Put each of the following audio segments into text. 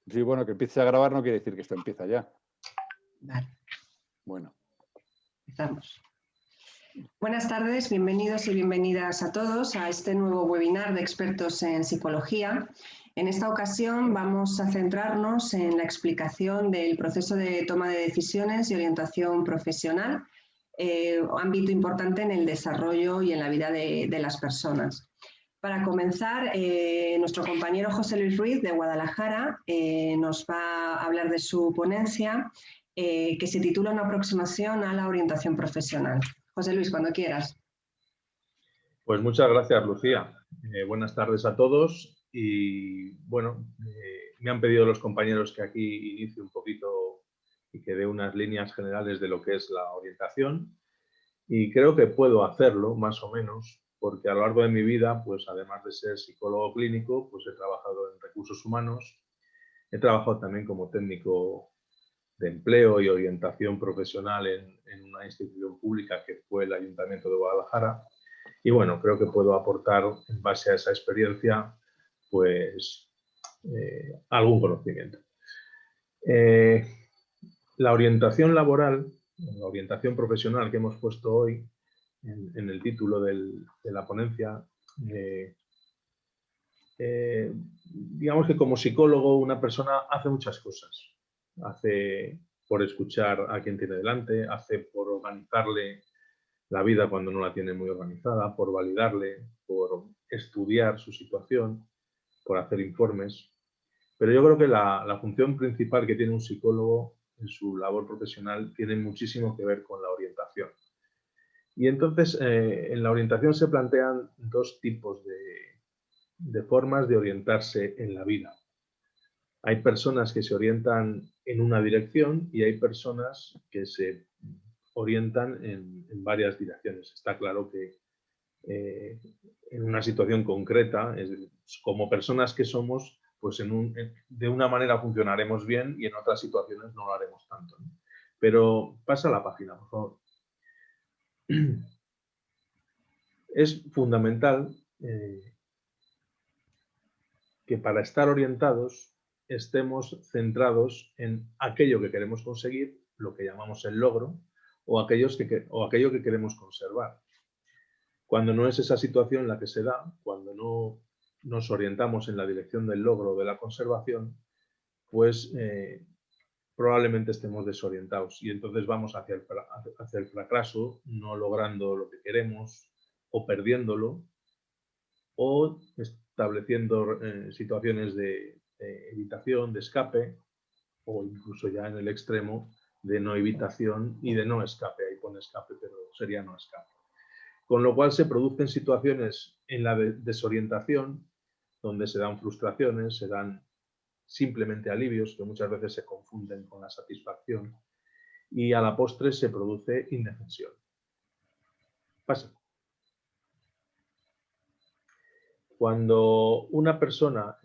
Sí, bueno, que empiece a grabar no quiere decir que esto empieza ya. Vale, Bueno. empezamos. Buenas tardes, bienvenidos y bienvenidas a todos a este nuevo webinar de expertos en psicología. En esta ocasión vamos a centrarnos en la explicación del proceso de toma de decisiones y orientación profesional, ámbito importante en el desarrollo y en la vida de las personas. Para comenzar, nuestro compañero José Luis Ruiz de Guadalajara nos va a hablar de su ponencia que se titula Una aproximación a la orientación profesional. José Luis, cuando quieras. Pues muchas gracias, Lucía. Buenas tardes a todos y bueno, me han pedido los compañeros que aquí inicie un poquito y que dé unas líneas generales de lo que es la orientación y creo que puedo hacerlo más o menos porque a lo largo de mi vida, pues además de ser psicólogo clínico, pues he trabajado en recursos humanos, he trabajado también como técnico de empleo y orientación profesional en una institución pública que fue el Ayuntamiento de Guadalajara. Y bueno, creo que puedo aportar en base a esa experiencia pues algún conocimiento. La orientación laboral, la orientación profesional que hemos puesto hoy en el título de la ponencia, digamos que como psicólogo una persona hace muchas cosas. Hace por escuchar a quien tiene delante, hace por organizarle la vida cuando no la tiene muy organizada, por validarle, por estudiar su situación, por hacer informes. Pero yo creo que la función principal que tiene un psicólogo en su labor profesional tiene muchísimo que ver con la orientación. Y entonces en la orientación se plantean dos tipos de formas de orientarse en la vida. Hay personas que se orientan en una dirección y hay personas que se orientan en varias direcciones. Está claro que en una situación concreta, como personas que somos, pues de una manera funcionaremos bien y en otras situaciones no lo haremos tanto, ¿no? Pero pasa la página, por favor. Es fundamental que para estar orientados estemos centrados en aquello que queremos conseguir, lo que llamamos el logro, o aquello que queremos conservar. Cuando no es esa situación la que se da, cuando no nos orientamos en la dirección del logro o de la conservación, pues probablemente estemos desorientados y entonces vamos hacia el fracaso, no logrando lo que queremos o perdiéndolo, o estableciendo situaciones de evitación, de escape, o incluso ya en el extremo de no evitación y de no escape. Ahí pone escape, pero sería no escape. Con lo cual se producen situaciones en la desorientación, donde se dan frustraciones, se dan simplemente alivios, que muchas veces se confunden con la satisfacción, y a la postre se produce indefensión. Pasa. Cuando una persona,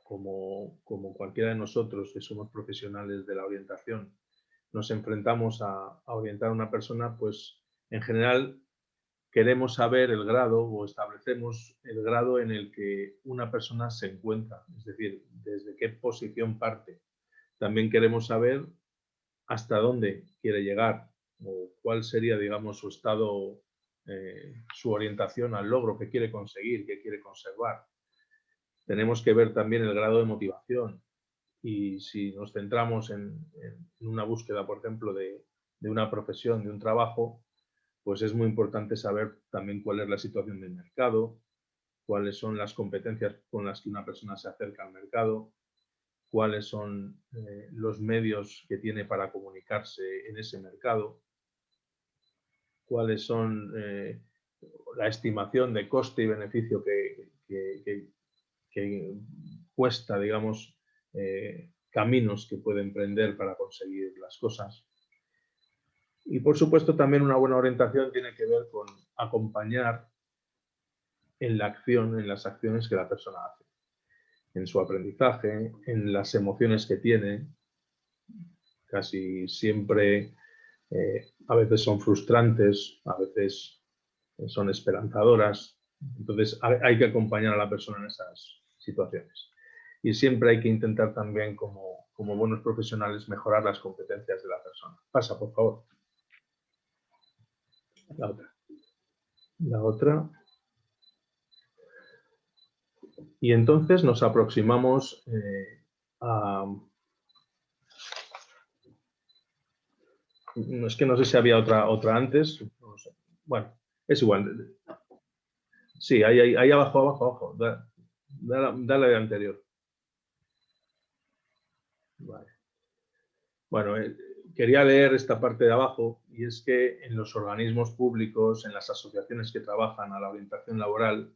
como cualquiera de nosotros que somos profesionales de la orientación, nos enfrentamos a orientar a una persona, pues en general queremos saber el grado o establecemos el grado en el que una persona se encuentra, es decir, desde qué posición parte. También queremos saber hasta dónde quiere llegar o cuál sería, digamos, su estado, su orientación al logro que quiere conseguir, que quiere conservar. Tenemos que ver también el grado de motivación y si nos centramos en una búsqueda, por ejemplo, de una profesión, de un trabajo, pues es muy importante saber también cuál es la situación del mercado, cuáles son las competencias con las que una persona se acerca al mercado, cuáles son los medios que tiene para comunicarse en ese mercado, cuáles son la estimación de coste y beneficio que cuesta, digamos, caminos que puede emprender para conseguir las cosas. Y por supuesto también una buena orientación tiene que ver con acompañar en la acción, en las acciones que la persona hace, en su aprendizaje, en las emociones que tiene. Casi siempre a veces son frustrantes, a veces son esperanzadoras. Entonces hay que acompañar a la persona en esas situaciones. y siempre hay que intentar también, como buenos profesionales, mejorar las competencias de la persona. Pasa, por favor. La otra. La otra. Y entonces nos aproximamos a... Es que no sé si había otra antes. No sé. Bueno, es igual. Sí, ahí abajo. Dale de anterior. Vale. Bueno, quería leer esta parte de abajo, y es que en los organismos públicos, en las asociaciones que trabajan a la orientación laboral,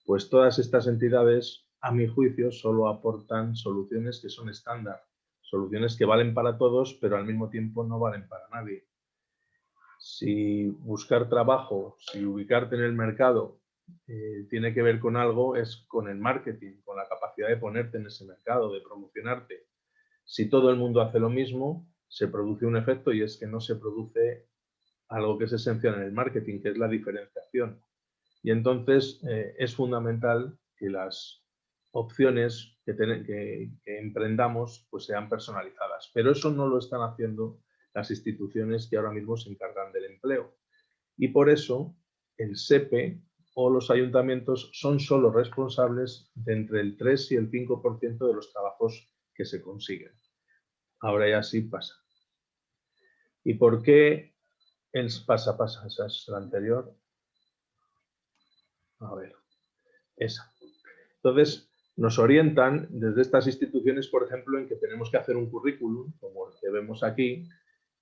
pues todas estas entidades, a mi juicio, solo aportan soluciones que son estándar, soluciones que valen para todos, pero al mismo tiempo no valen para nadie. Si buscar trabajo, si ubicarte en el mercado tiene que ver con algo, es con el marketing, con la capacidad de ponerte en ese mercado, de promocionarte. Si todo el mundo hace lo mismo, se produce un efecto, y es que no se produce algo que es esencial en el marketing, que es la diferenciación. Y entonces es fundamental que las opciones que emprendamos pues sean personalizadas. Pero eso no lo están haciendo las instituciones que ahora mismo se encargan del empleo. Y por eso el SEPE o los ayuntamientos son solo responsables de entre el 3 y el 5% de los trabajos que se consiguen. Ahora ya sí pasa. ¿Y por qué pasa? Esa es la anterior. A ver, esa. Entonces, nos orientan desde estas instituciones, por ejemplo, en que tenemos que hacer un currículum, como el que vemos aquí,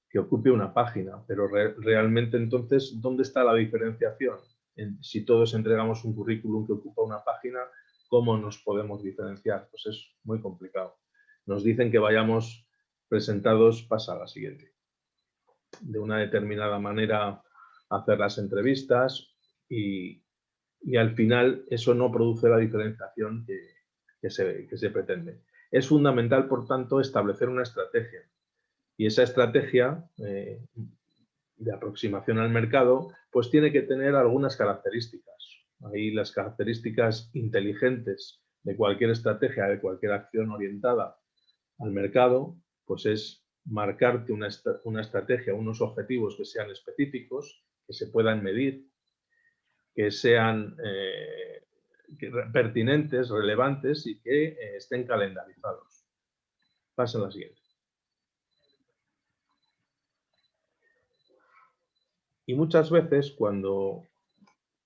que ocupe una página. Pero realmente, entonces, ¿dónde está la diferenciación? Si todos entregamos un currículum que ocupa una página, ¿cómo nos podemos diferenciar? Pues es muy complicado. Nos dicen que vayamos presentados, pasa a la siguiente, de una determinada manera hacer las entrevistas, y al final eso no produce la diferenciación que se pretende. Es fundamental, por tanto, establecer una estrategia, y esa estrategia de aproximación al mercado pues tiene que tener algunas características. Ahí las características inteligentes de cualquier estrategia, de cualquier acción orientada al mercado, pues es marcarte una estrategia, unos objetivos que sean específicos, que se puedan medir, que sean pertinentes, relevantes y que estén calendarizados. Pasa a la siguiente. Y muchas veces cuando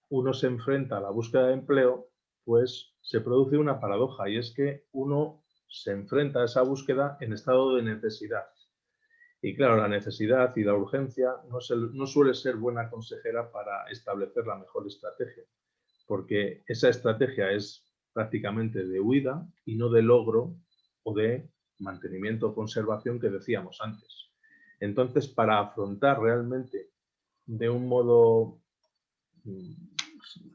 uno se enfrenta a la búsqueda de empleo, pues se produce una paradoja, y es que uno se enfrenta a esa búsqueda en estado de necesidad. Y claro, la necesidad y la urgencia no suele ser buena consejera para establecer la mejor estrategia, porque esa estrategia es prácticamente de huida y no de logro o de mantenimiento o conservación que decíamos antes. Entonces, para afrontar realmente de un modo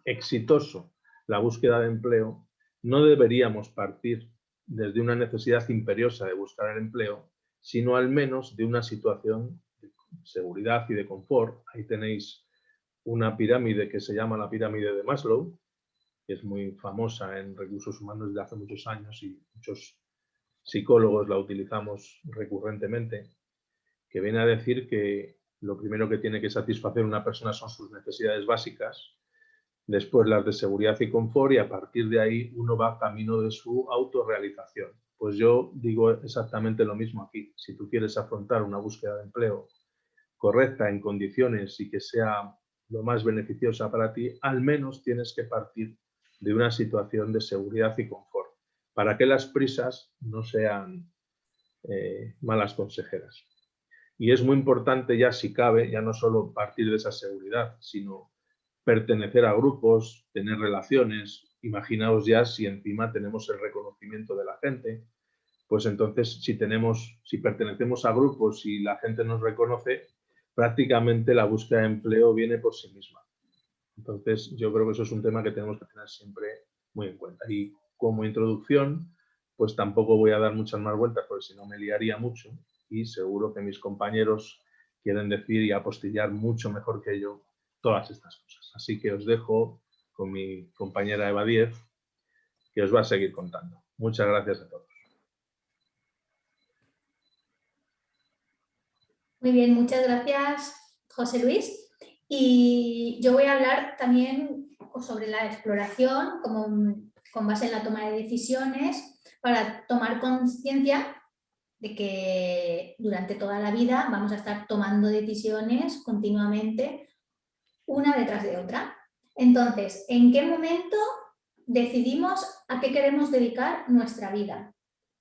exitoso la búsqueda de empleo, no deberíamos partir desde una necesidad imperiosa de buscar el empleo, sino al menos de una situación de seguridad y de confort. Ahí tenéis una pirámide que se llama la pirámide de Maslow, que es muy famosa en recursos humanos desde hace muchos años y muchos psicólogos la utilizamos recurrentemente, que viene a decir que lo primero que tiene que satisfacer una persona son sus necesidades básicas, después las de seguridad y confort, y a partir de ahí uno va camino de su autorrealización. Pues yo digo exactamente lo mismo aquí. Si tú quieres afrontar una búsqueda de empleo correcta, en condiciones y que sea lo más beneficiosa para ti, al menos tienes que partir de una situación de seguridad y confort, para que las prisas no sean malas consejeras. Y es muy importante, ya si cabe, ya no solo partir de esa seguridad, sino pertenecer a grupos, tener relaciones. Imaginaos ya si encima tenemos el reconocimiento de la gente, pues entonces si pertenecemos a grupos y la gente nos reconoce, prácticamente la búsqueda de empleo viene por sí misma. Entonces yo creo que eso es un tema que tenemos que tener siempre muy en cuenta. Y como introducción, pues tampoco voy a dar muchas más vueltas, porque si no me liaría mucho, y seguro que mis compañeros quieren decir y apostillar mucho mejor que yo todas estas cosas. Así que os dejo con mi compañera Eva Díez, que os va a seguir contando. Muchas gracias a todos. Muy bien, muchas gracias, José Luis. Y yo voy a hablar también sobre la exploración con base en la toma de decisiones para tomar conciencia de que durante toda la vida vamos a estar tomando decisiones continuamente, una detrás de otra. Entonces, ¿en qué momento decidimos a qué queremos dedicar nuestra vida?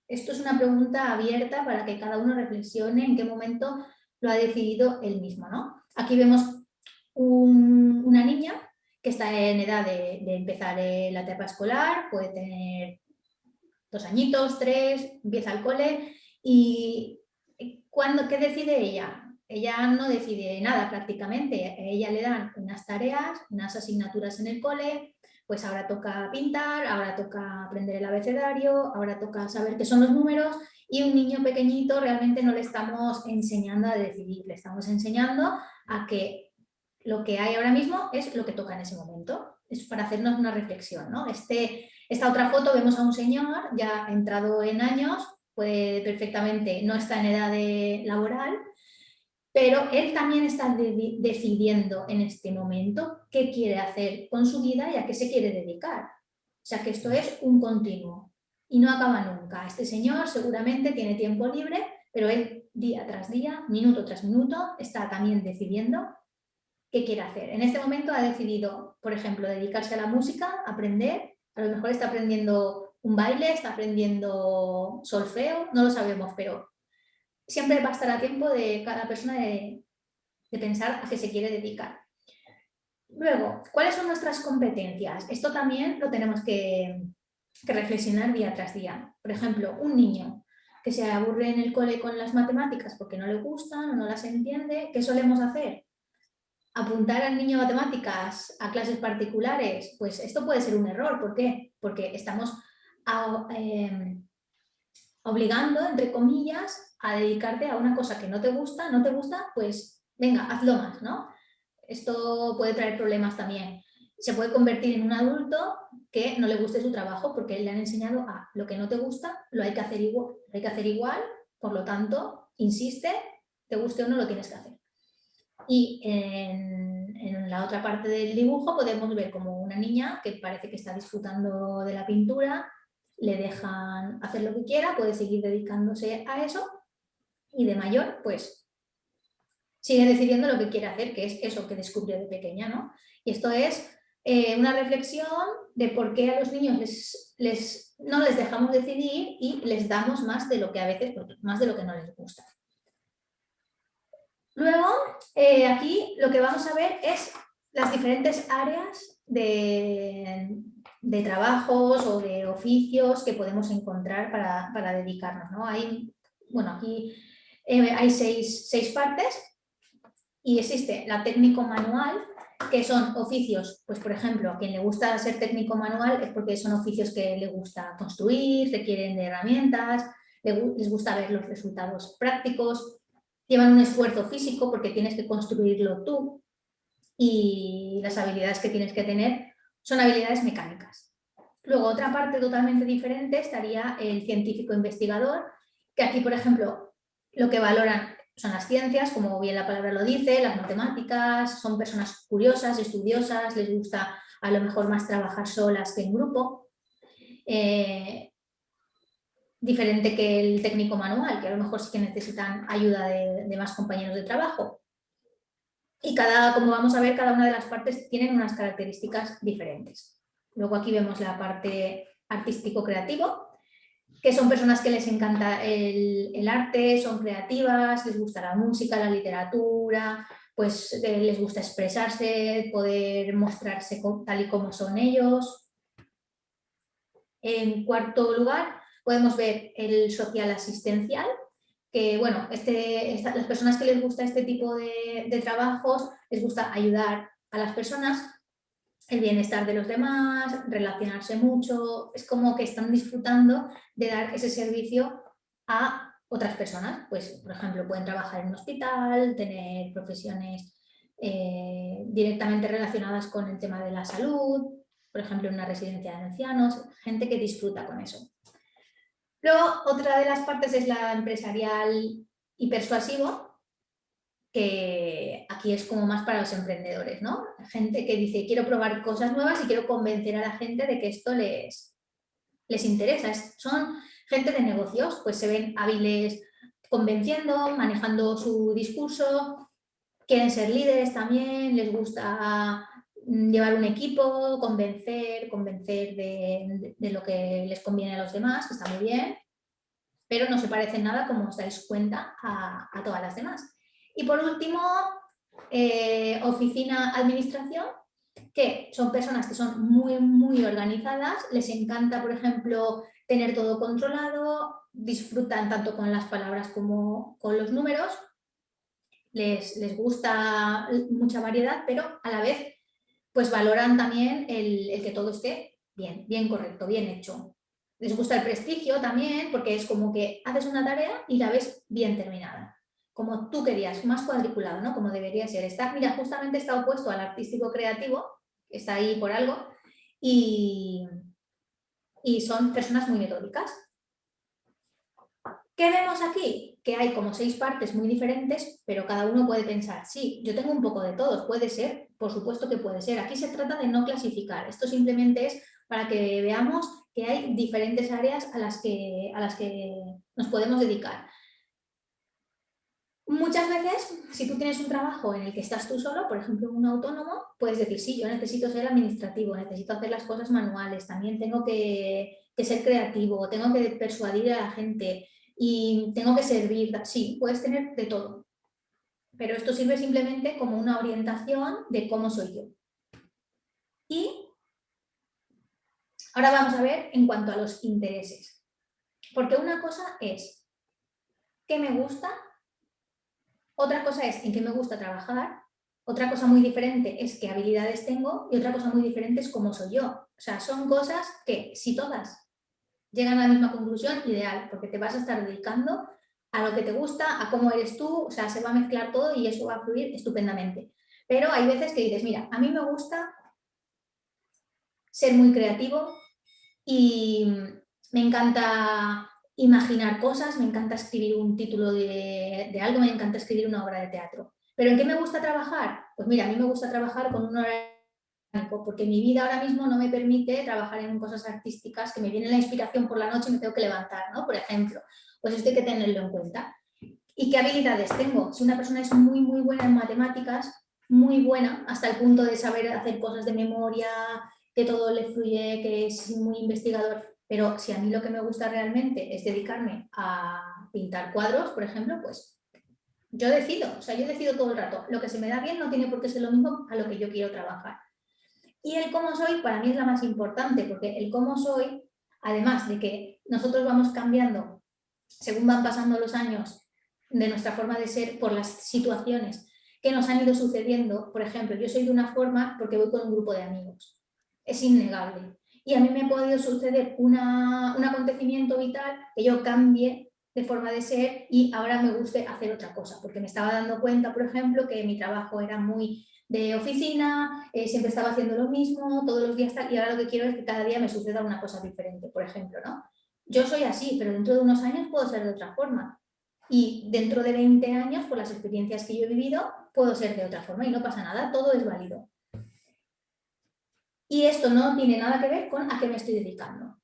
Esto es una pregunta abierta para que cada uno reflexione en qué momento lo ha decidido él mismo, ¿no? Aquí vemos una niña que está en edad de empezar la etapa escolar, puede tener 2 añitos, 3, empieza el cole y ¿qué decide ella? Ella no decide nada prácticamente, a ella le dan unas tareas, unas asignaturas en el cole, pues ahora toca pintar, ahora toca aprender el abecedario, ahora toca saber qué son los números y un niño pequeñito realmente no le estamos enseñando a decidir, le estamos enseñando a que lo que hay ahora mismo es lo que toca en ese momento. Es para hacernos una reflexión, ¿no? Esta otra foto vemos a un señor ya entrado en años, puede perfectamente, no está en edad laboral, pero él también está decidiendo en este momento qué quiere hacer con su vida y a qué se quiere dedicar. O sea que esto es un continuo y no acaba nunca. Este señor seguramente tiene tiempo libre, pero él día tras día, minuto tras minuto, está también decidiendo qué quiere hacer. En este momento ha decidido, por ejemplo, dedicarse a la música, aprender, a lo mejor está aprendiendo un baile, está aprendiendo solfeo, no lo sabemos, pero siempre va a estar a tiempo de cada persona de pensar a qué se quiere dedicar. Luego, ¿cuáles son nuestras competencias? Esto también lo tenemos que reflexionar día tras día. Por ejemplo, un niño que se aburre en el cole con las matemáticas porque no le gustan o no las entiende, ¿qué solemos hacer? Apuntar al niño a matemáticas a clases particulares, pues esto puede ser un error. ¿Por qué? Porque estamos obligando, entre comillas, a dedicarte a una cosa que no te gusta, pues venga, hazlo más, ¿no? Esto puede traer problemas también. Se puede convertir en un adulto que no le guste su trabajo porque le han enseñado a lo que no te gusta, lo hay que hacer igual, por lo tanto, insiste, te guste o no, lo tienes que hacer. Y en la otra parte del dibujo podemos ver como una niña que parece que está disfrutando de la pintura, le dejan hacer lo que quiera, puede seguir dedicándose a eso y de mayor pues sigue decidiendo lo que quiere hacer, que es eso que descubrió de pequeña, ¿no? Y esto es una reflexión de por qué a los niños no les dejamos decidir y les damos más de lo que a veces, más de lo que no les gusta. Luego, aquí lo que vamos a ver es las diferentes áreas de trabajos o de oficios que podemos encontrar para dedicarnos, ¿no? Aquí hay seis partes y existe la técnico manual, que son oficios, pues por ejemplo, a quien le gusta ser técnico manual es porque son oficios que le gusta construir, requieren de herramientas, les gusta ver los resultados prácticos, llevan un esfuerzo físico porque tienes que construirlo tú y las habilidades que tienes que tener son habilidades mecánicas. Luego, otra parte totalmente diferente estaría el científico investigador, que aquí, por ejemplo, lo que valoran son las ciencias, como bien la palabra lo dice, las matemáticas, son personas curiosas, estudiosas, les gusta a lo mejor más trabajar solas que en grupo. Diferente que el técnico manual, que a lo mejor sí que necesitan ayuda de más compañeros de trabajo. Y como vamos a ver, cada una de las partes tienen unas características diferentes. Luego aquí vemos la parte artístico-creativo, que son personas que les encanta el arte, son creativas, les gusta la música, la literatura, pues les gusta expresarse, poder mostrarse tal y como son ellos. En cuarto lugar, podemos ver el social asistencial, que bueno, las personas que les gusta este tipo de trabajos, les gusta ayudar a las personas, el bienestar de los demás, relacionarse mucho, es como que están disfrutando de dar ese servicio a otras personas. Pues, por ejemplo, pueden trabajar en un hospital, tener profesiones directamente relacionadas con el tema de la salud, por ejemplo, en una residencia de ancianos, gente que disfruta con eso. Luego, otra de las partes es la empresarial y persuasivo, que aquí es como más para los emprendedores, ¿no? Gente que dice, quiero probar cosas nuevas y quiero convencer a la gente de que esto les interesa. Son gente de negocios, pues se ven hábiles convenciendo, manejando su discurso, quieren ser líderes también, les gusta llevar un equipo, convencer de lo que les conviene a los demás, que está muy bien, pero no se parecen nada, como os dais cuenta, a todas las demás. Y por último, oficina administración, que son personas que son muy organizadas, les encanta, por ejemplo, tener todo controlado, disfrutan tanto con las palabras como con los números, les gusta mucha variedad, pero a la vez pues valoran también el que todo esté bien correcto, bien hecho. Les gusta el prestigio también, porque es como que haces una tarea y la ves bien terminada, como tú querías, más cuadriculado, ¿no? Como debería ser. Mira, justamente está opuesto al artístico creativo, que está ahí por algo, y son personas muy metódicas. ¿Qué vemos aquí? Que hay como 6 partes muy diferentes, pero cada uno puede pensar, sí, yo tengo un poco de todos, puede ser, por supuesto que puede ser. Aquí se trata de no clasificar, esto simplemente es para que veamos que hay diferentes áreas a las que nos podemos dedicar. Muchas veces, si tú tienes un trabajo en el que estás tú solo, por ejemplo, un autónomo, puedes decir, sí, yo necesito ser administrativo, necesito hacer las cosas manuales, también tengo que ser creativo, tengo que persuadir a la gente y tengo que servir. Sí, puedes tener de todo, pero esto sirve simplemente como una orientación de cómo soy yo. Y ahora vamos a ver en cuanto a los intereses, porque una cosa es qué me gusta, otra cosa es en qué me gusta trabajar, otra cosa muy diferente es qué habilidades tengo y otra cosa muy diferente es cómo soy yo. O sea, son cosas que si todas llegan a la misma conclusión, ideal, porque te vas a estar dedicando a lo que te gusta, a cómo eres tú, o sea, se va a mezclar todo y eso va a fluir estupendamente. Pero hay veces que dices, mira, a mí me gusta ser muy creativo y me encanta imaginar cosas, me encanta escribir un título de algo, me encanta escribir una obra de teatro. ¿Pero en qué me gusta trabajar? Pues mira, a mí me gusta trabajar con un horario, porque mi vida ahora mismo no me permite trabajar en cosas artísticas, que me viene la inspiración por la noche y me tengo que levantar, ¿no? Por ejemplo, pues esto hay que tenerlo en cuenta. ¿Y qué habilidades tengo? Si una persona es muy buena en matemáticas, muy buena, hasta el punto de saber hacer cosas de memoria, que todo le fluye, que es muy investigador, pero si a mí lo que me gusta realmente es dedicarme a pintar cuadros, por ejemplo, pues yo decido todo el rato. Lo que se me da bien no tiene por qué ser lo mismo a lo que yo quiero trabajar. Y el cómo soy para mí es la más importante, porque el cómo soy, además de que nosotros vamos cambiando según van pasando los años de nuestra forma de ser por las situaciones que nos han ido sucediendo. Por ejemplo, yo soy de una forma porque voy con un grupo de amigos. Es innegable. Y a mí me ha podido suceder un acontecimiento vital que yo cambie de forma de ser y ahora me guste hacer otra cosa, porque me estaba dando cuenta, por ejemplo, que mi trabajo era muy de oficina, siempre estaba haciendo lo mismo, todos los días tal, y ahora lo que quiero es que cada día me suceda una cosa diferente, por ejemplo, ¿no? Yo soy así, pero dentro de unos años puedo ser de otra forma. Y dentro de 20 años, por las experiencias que yo he vivido, puedo ser de otra forma y no pasa nada, todo es válido. Y esto no tiene nada que ver con a qué me estoy dedicando.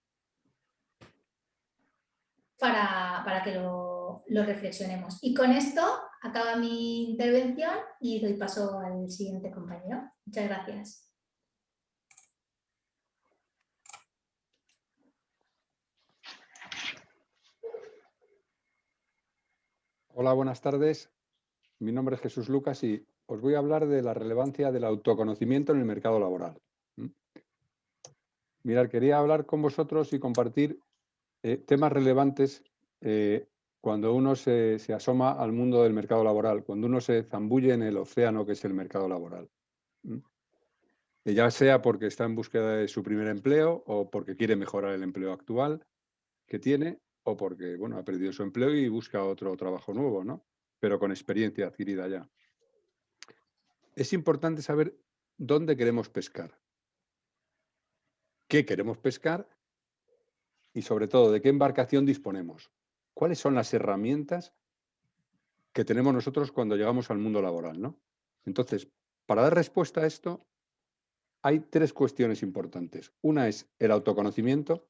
Para que lo reflexionemos. Y con esto acaba mi intervención y doy paso al siguiente compañero. Muchas gracias. Hola, buenas tardes. Mi nombre es Jesús Lucas y os voy a hablar de la relevancia del autoconocimiento en el mercado laboral. Mirad, quería hablar con vosotros y compartir temas relevantes cuando uno se asoma al mundo del mercado laboral, cuando uno se zambulle en el océano que es el mercado laboral. Ya sea porque está en búsqueda de su primer empleo o porque quiere mejorar el empleo actual que tiene o porque, bueno, ha perdido su empleo y busca otro trabajo nuevo, ¿no? Pero con experiencia adquirida ya. Es importante saber dónde queremos pescar, qué queremos pescar y sobre todo, ¿de qué embarcación disponemos? ¿Cuáles son las herramientas que tenemos nosotros cuando llegamos al mundo laboral, ¿no? Entonces, para dar respuesta a esto, hay 3 cuestiones importantes. Una es el autoconocimiento,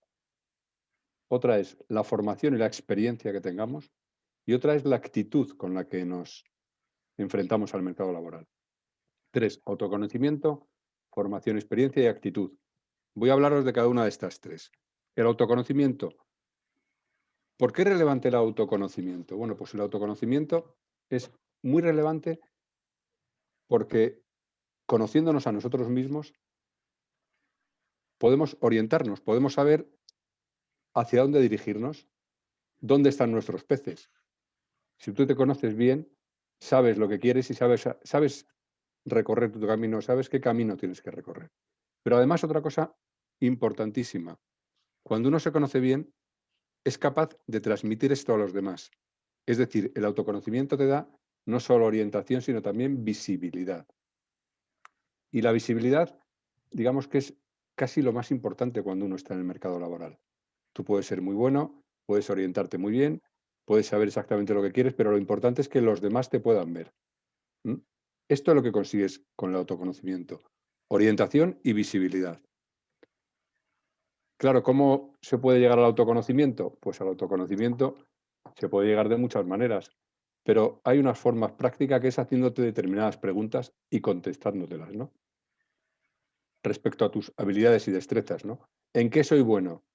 otra es la formación y la experiencia que tengamos, y otra es la actitud con la que nos enfrentamos al mercado laboral. 3, autoconocimiento, formación, experiencia y actitud. Voy a hablaros de cada una de estas 3. El autoconocimiento. ¿Por qué es relevante el autoconocimiento? Bueno, pues el autoconocimiento es muy relevante porque conociéndonos a nosotros mismos podemos orientarnos, podemos saber hacia dónde dirigirnos, dónde están nuestros peces. Si tú te conoces bien, sabes lo que quieres y sabes recorrer tu camino, sabes qué camino tienes que recorrer. Pero además otra cosa importantísima, cuando uno se conoce bien, es capaz de transmitir esto a los demás. Es decir, el autoconocimiento te da no solo orientación, sino también visibilidad. Y la visibilidad, digamos que es casi lo más importante cuando uno está en el mercado laboral. Tú puedes ser muy bueno, puedes orientarte muy bien, puedes saber exactamente lo que quieres, pero lo importante es que los demás te puedan ver. ¿Mm? Esto es lo que consigues con el autoconocimiento. Orientación y visibilidad. Claro, ¿cómo se puede llegar al autoconocimiento? Pues al autoconocimiento se puede llegar de muchas maneras, pero hay unas formas prácticas que es haciéndote determinadas preguntas y contestándotelas, ¿no? Respecto a tus habilidades y destrezas, ¿no? ¿En qué soy bueno?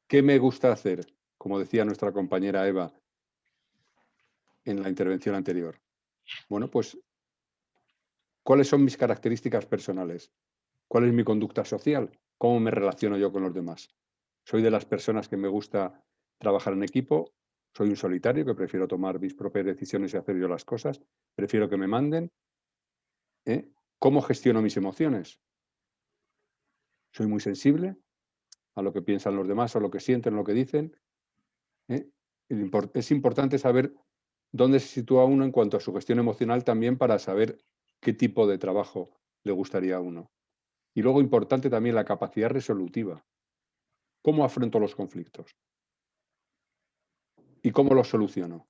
¿Qué me gusta hacer? Como decía nuestra compañera Eva en la intervención anterior. Bueno, pues, ¿cuáles son mis características personales? ¿Cuál es mi conducta social? ¿Cómo me relaciono yo con los demás? ¿Soy de las personas que me gusta trabajar en equipo? ¿Soy un solitario que prefiero tomar mis propias decisiones y hacer yo las cosas? ¿Prefiero que me manden? ¿Cómo gestiono mis emociones? ¿Soy muy sensible a lo que piensan los demás, a lo que sienten, a lo que dicen? Es importante saber dónde se sitúa uno en cuanto a su gestión emocional también para saber qué tipo de trabajo le gustaría a uno. Y luego importante también la capacidad resolutiva. ¿Cómo afronto los conflictos? ¿Y cómo los soluciono?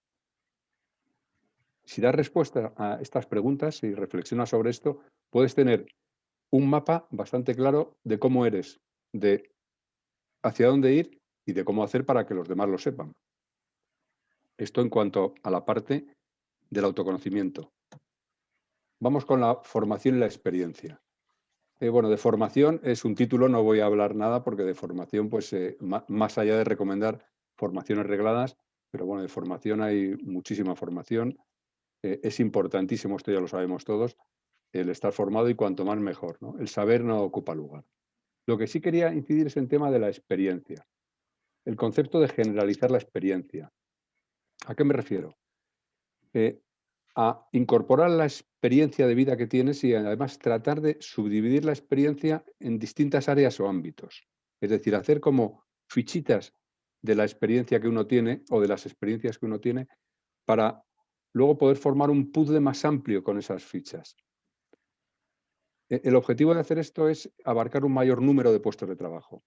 Si das respuesta a estas preguntas y reflexionas sobre esto, puedes tener un mapa bastante claro de cómo eres, de hacia dónde ir y de cómo hacer para que los demás lo sepan. Esto en cuanto a la parte del autoconocimiento. Vamos con la formación y la experiencia. Bueno, de formación es un título, no voy a hablar nada porque de formación, pues más allá de recomendar formaciones regladas, pero bueno, de formación hay muchísima formación. Es importantísimo, esto ya lo sabemos todos, el estar formado y cuanto más mejor, ¿no? El saber no ocupa lugar. Lo que sí quería incidir es en el tema de la experiencia, el concepto de generalizar la experiencia. ¿A qué me refiero? A incorporar la experiencia de vida que tienes y además tratar de subdividir la experiencia en distintas áreas o ámbitos. Es decir, hacer como fichitas de la experiencia que uno tiene o de las experiencias que uno tiene para luego poder formar un puzzle más amplio con esas fichas. El objetivo de hacer esto es abarcar un mayor número de puestos de trabajo.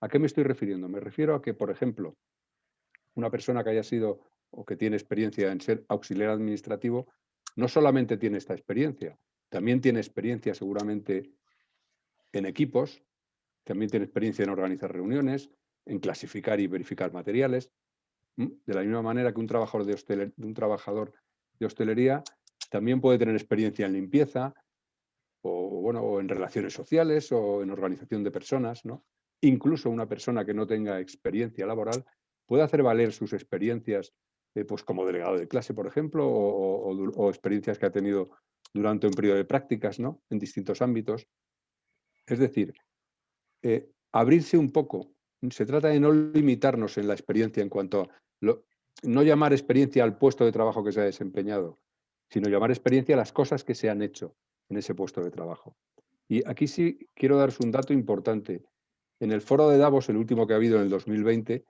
¿A qué me estoy refiriendo? Me refiero a que, por ejemplo, una persona que haya sido o que tiene experiencia en ser auxiliar administrativo, no solamente tiene esta experiencia, también tiene experiencia seguramente en equipos, también tiene experiencia en organizar reuniones, en clasificar y verificar materiales. De la misma manera que un trabajador de hostelería también puede tener experiencia en limpieza o en relaciones sociales o en organización de personas, ¿no? Incluso una persona que no tenga experiencia laboral puede hacer valer sus experiencias pues como delegado de clase, por ejemplo, o experiencias que ha tenido durante un periodo de prácticas, ¿no? En distintos ámbitos. Es decir, abrirse un poco. Se trata de no limitarnos en la experiencia en cuanto a no llamar experiencia al puesto de trabajo que se ha desempeñado, sino llamar experiencia a las cosas que se han hecho en ese puesto de trabajo. Y aquí sí quiero daros un dato importante. En el foro de Davos, el último que ha habido en el 2020,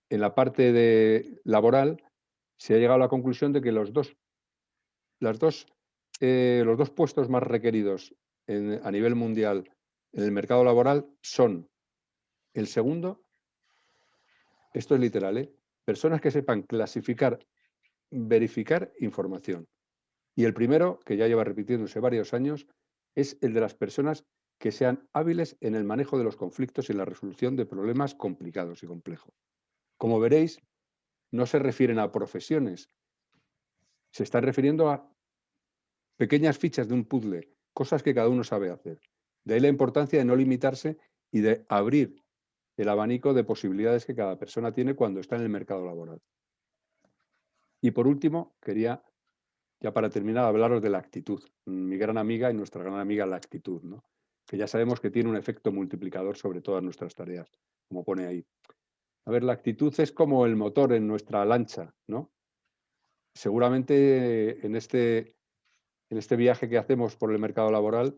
en la parte laboral, se ha llegado a la conclusión de que los dos puestos más requeridos a nivel mundial en el mercado laboral son El segundo, esto es literal, ¿eh? Personas que sepan clasificar, verificar información. Y el primero, que ya lleva repitiéndose varios años, es el de las personas que sean hábiles en el manejo de los conflictos y la resolución de problemas complicados y complejos. Como veréis, no se refieren a profesiones, se están refiriendo a pequeñas fichas de un puzzle, cosas que cada uno sabe hacer. De ahí la importancia de no limitarse y de abrir el abanico de posibilidades que cada persona tiene cuando está en el mercado laboral. Y por último, quería, ya para terminar, hablaros de la actitud. Mi gran amiga y nuestra gran amiga, la actitud, ¿no? Que ya sabemos que tiene un efecto multiplicador sobre todas nuestras tareas, como pone ahí. A ver, la actitud es como el motor en nuestra lancha, ¿no? Seguramente en este viaje que hacemos por el mercado laboral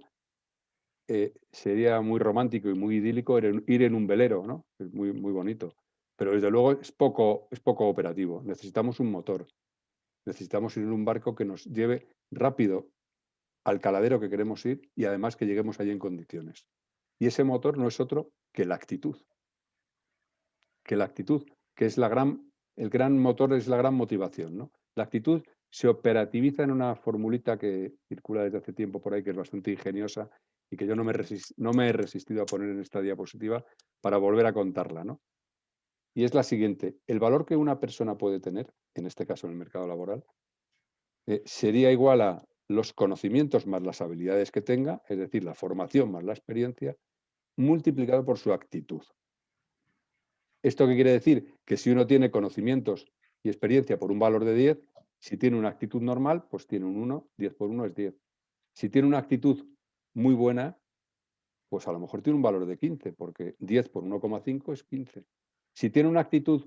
sería muy romántico y muy idílico ir en un velero, ¿no? Es muy, muy bonito. Pero desde luego es poco operativo. Necesitamos un motor. Necesitamos ir en un barco que nos lleve rápido al caladero que queremos ir y además que lleguemos allí en condiciones. Y ese motor no es otro que la actitud. Que la actitud, que es el gran motor, es la gran motivación, ¿no? La actitud se operativiza en una formulita que circula desde hace tiempo por ahí, que es bastante ingeniosa y que yo no me he resistido a poner en esta diapositiva para volver a contarla, ¿no? Y es la siguiente: el valor que una persona puede tener, en este caso en el mercado laboral, sería igual a los conocimientos más las habilidades que tenga, es decir, la formación más la experiencia, multiplicado por su actitud. ¿Esto qué quiere decir? Que si uno tiene conocimientos y experiencia por un valor de 10, si tiene una actitud normal, pues tiene un 1, 10 por 1 es 10. Si tiene una actitud muy buena, pues a lo mejor tiene un valor de 15, porque 10 por 1,5 es 15. Si tiene una actitud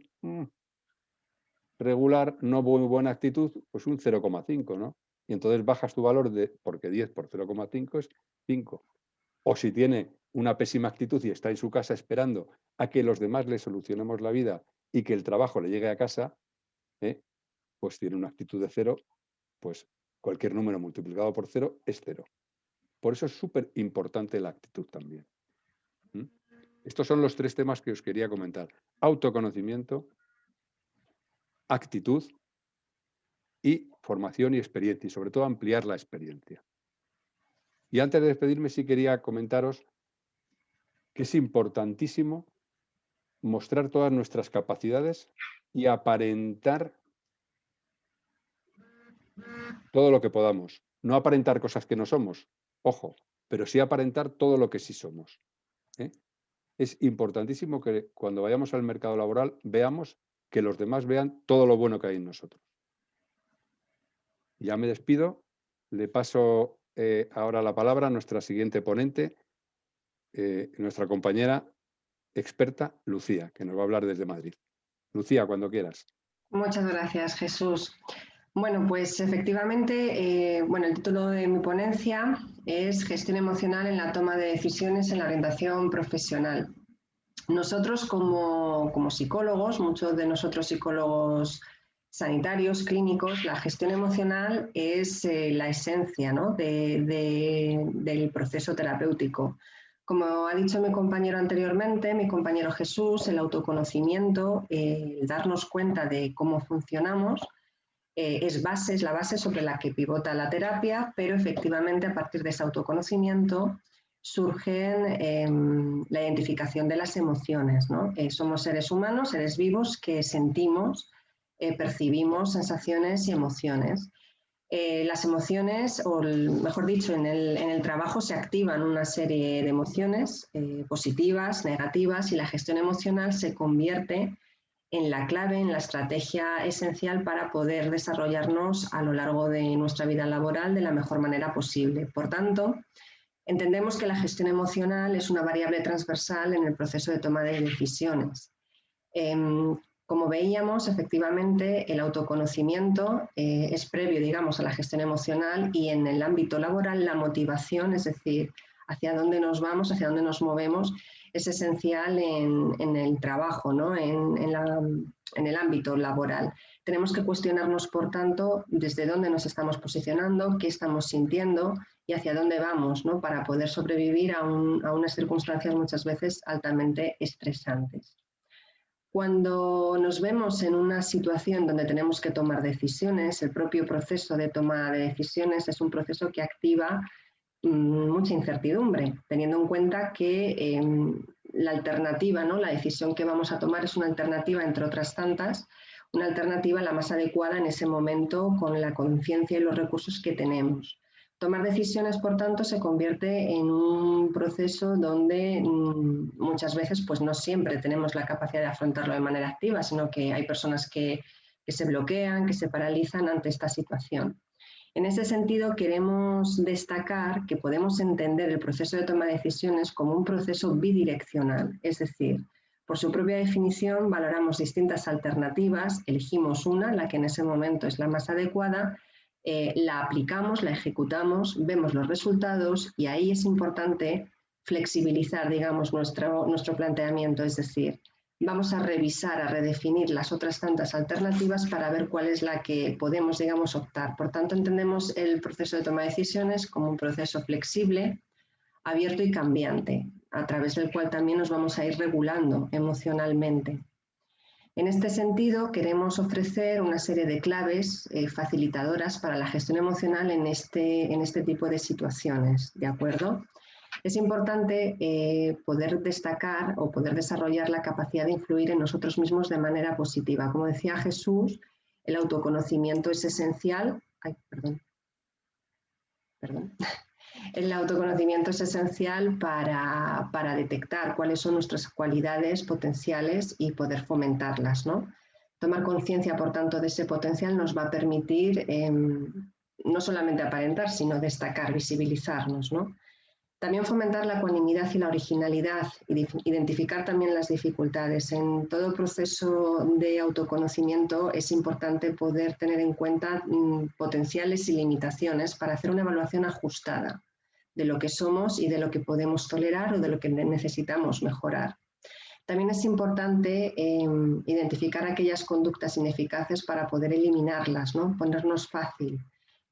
regular, no muy buena actitud, pues un 0,5, ¿no? Y entonces bajas tu valor porque 10 por 0,5 es 5. O si tiene una pésima actitud y está en su casa esperando a que los demás le solucionemos la vida y que el trabajo le llegue a casa, pues tiene una actitud de 0, pues cualquier número multiplicado por 0 es 0. Por eso es súper importante la actitud también. Estos son los 3 temas que os quería comentar: autoconocimiento, actitud y formación y experiencia, y sobre todo ampliar la experiencia. Y antes de despedirme, sí quería comentaros que es importantísimo mostrar todas nuestras capacidades y aparentar todo lo que podamos. No aparentar cosas que no somos, ojo, pero sí aparentar todo lo que sí somos. Es importantísimo que cuando vayamos al mercado laboral veamos que los demás vean todo lo bueno que hay en nosotros. Ya me despido, le paso ahora la palabra a nuestra siguiente ponente, nuestra compañera experta Lucía, que nos va a hablar desde Madrid. Lucía, cuando quieras. Muchas gracias, Jesús. Bueno, pues efectivamente, el título de mi ponencia es Gestión emocional en la toma de decisiones en la orientación profesional. Nosotros como psicólogos, muchos de nosotros psicólogos sanitarios, clínicos, la gestión emocional es la esencia, ¿no? del proceso terapéutico. Como ha dicho mi compañero anteriormente, mi compañero Jesús, el autoconocimiento, el darnos cuenta de cómo funcionamos, es la base sobre la que pivota la terapia, pero efectivamente a partir de ese autoconocimiento surgen la identificación de las emociones, ¿no? Somos seres humanos, seres vivos que sentimos, percibimos sensaciones y emociones. Las emociones, o mejor dicho, en el trabajo se activan una serie de emociones positivas, negativas, y la gestión emocional se convierte en la clave, en la estrategia esencial para poder desarrollarnos a lo largo de nuestra vida laboral de la mejor manera posible. Por tanto, entendemos que la gestión emocional es una variable transversal en el proceso de toma de decisiones. Como veíamos, efectivamente, el autoconocimiento es previo, digamos, a la gestión emocional, y en el ámbito laboral la motivación, es decir, hacia dónde nos vamos, hacia dónde nos movemos, es esencial en el trabajo, ¿no? En el ámbito laboral. Tenemos que cuestionarnos, por tanto, desde dónde nos estamos posicionando, qué estamos sintiendo y hacia dónde vamos, ¿no? Para poder sobrevivir a unas circunstancias muchas veces altamente estresantes. Cuando nos vemos en una situación donde tenemos que tomar decisiones, el propio proceso de toma de decisiones es un proceso que activa mucha incertidumbre, teniendo en cuenta que la alternativa, ¿no? La decisión que vamos a tomar es una alternativa, entre otras tantas, una alternativa la más adecuada en ese momento con la conciencia y los recursos que tenemos. Tomar decisiones, por tanto, se convierte en un proceso donde muchas veces pues no siempre tenemos la capacidad de afrontarlo de manera activa, sino que hay personas que se bloquean, que se paralizan ante esta situación. En ese sentido, queremos destacar que podemos entender el proceso de toma de decisiones como un proceso bidireccional, es decir, por su propia definición valoramos distintas alternativas, elegimos una, la que en ese momento es la más adecuada, la aplicamos, la ejecutamos, vemos los resultados y ahí es importante flexibilizar, digamos, nuestro planteamiento, es decir, vamos a revisar, a redefinir las otras tantas alternativas para ver cuál es la que podemos, digamos, optar. Por tanto, entendemos el proceso de toma de decisiones como un proceso flexible, abierto y cambiante, a través del cual también nos vamos a ir regulando emocionalmente. En este sentido, queremos ofrecer una serie de claves facilitadoras para la gestión emocional en este tipo de situaciones, ¿de acuerdo? Es importante poder destacar o poder desarrollar la capacidad de influir en nosotros mismos de manera positiva. Como decía Jesús, el autoconocimiento es esencial. Ay, perdón. El autoconocimiento es esencial para detectar cuáles son nuestras cualidades potenciales y poder fomentarlas, ¿no? Tomar conciencia, por tanto, de ese potencial nos va a permitir no solamente aparentar, sino destacar, visibilizarnos, ¿no? También fomentar la ecuanimidad y la originalidad, identificar también las dificultades. En todo proceso de autoconocimiento es importante poder tener en cuenta potenciales y limitaciones para hacer una evaluación ajustada de lo que somos y de lo que podemos tolerar o de lo que necesitamos mejorar. También es importante identificar aquellas conductas ineficaces para poder eliminarlas, ¿no? Ponernos fácil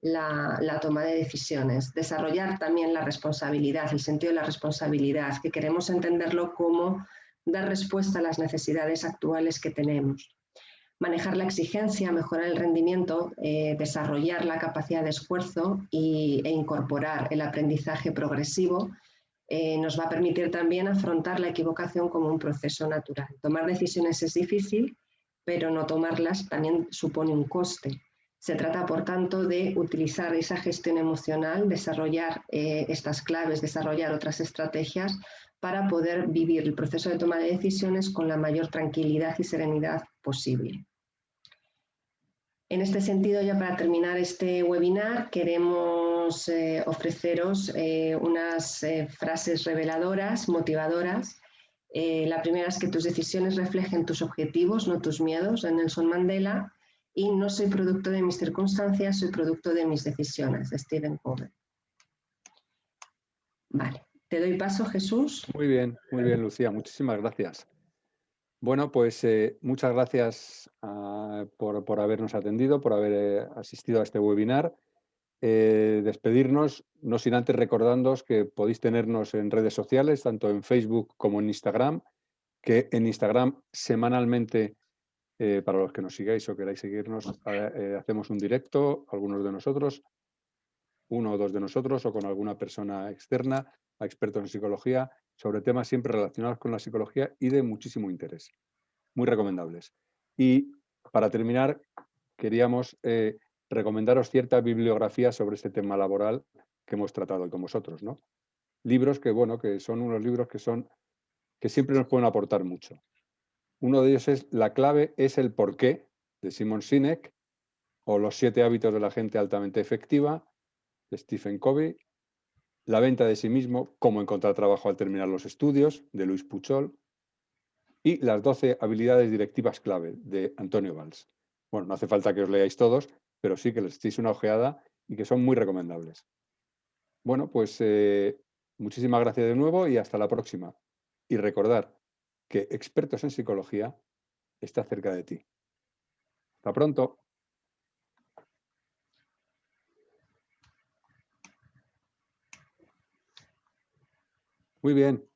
la toma de decisiones, desarrollar también la responsabilidad, el sentido de la responsabilidad, que queremos entenderlo como dar respuesta a las necesidades actuales que tenemos. Manejar la exigencia, mejorar el rendimiento, desarrollar la capacidad de esfuerzo e incorporar el aprendizaje progresivo nos va a permitir también afrontar la equivocación como un proceso natural. Tomar decisiones es difícil, pero no tomarlas también supone un coste. Se trata, por tanto, de utilizar esa gestión emocional, desarrollar estas claves, desarrollar otras estrategias para poder vivir el proceso de toma de decisiones con la mayor tranquilidad y serenidad posible. En este sentido, ya para terminar este webinar, queremos ofreceros unas frases reveladoras, motivadoras. La primera es que tus decisiones reflejen tus objetivos, no tus miedos, de Nelson Mandela. Y no soy producto de mis circunstancias, soy producto de mis decisiones, de Stephen Covey. Vale, te doy paso, Jesús. Muy bien, Lucía, muchísimas gracias. Bueno, pues muchas gracias por habernos atendido, por haber asistido a este webinar. Despedirnos, no sin antes recordándoos que podéis tenernos en redes sociales, tanto en Facebook como en Instagram, que en Instagram semanalmente, para los que nos sigáis o queráis seguirnos, hacemos un directo, algunos de nosotros, uno o dos de nosotros, o con alguna persona externa, a expertos en psicología, sobre temas siempre relacionados con la psicología y de muchísimo interés. Muy recomendables. Y para terminar, queríamos recomendaros cierta bibliografía sobre este tema laboral que hemos tratado hoy con vosotros, ¿no? Libros que, bueno, que son unos libros que siempre nos pueden aportar mucho. Uno de ellos es La clave es el porqué, de Simon Sinek, o Los 7 hábitos de la gente altamente efectiva, de Stephen Covey, La venta de sí mismo, Cómo encontrar trabajo al terminar los estudios, de Luis Puchol, y Las 12 habilidades directivas clave, de Antonio Valls. Bueno, no hace falta que os leáis todos, pero sí que les echéis una ojeada y que son muy recomendables. Bueno, pues muchísimas gracias de nuevo y hasta la próxima. y recordar que Expertos en Psicología está cerca de ti. Hasta pronto. Muy bien.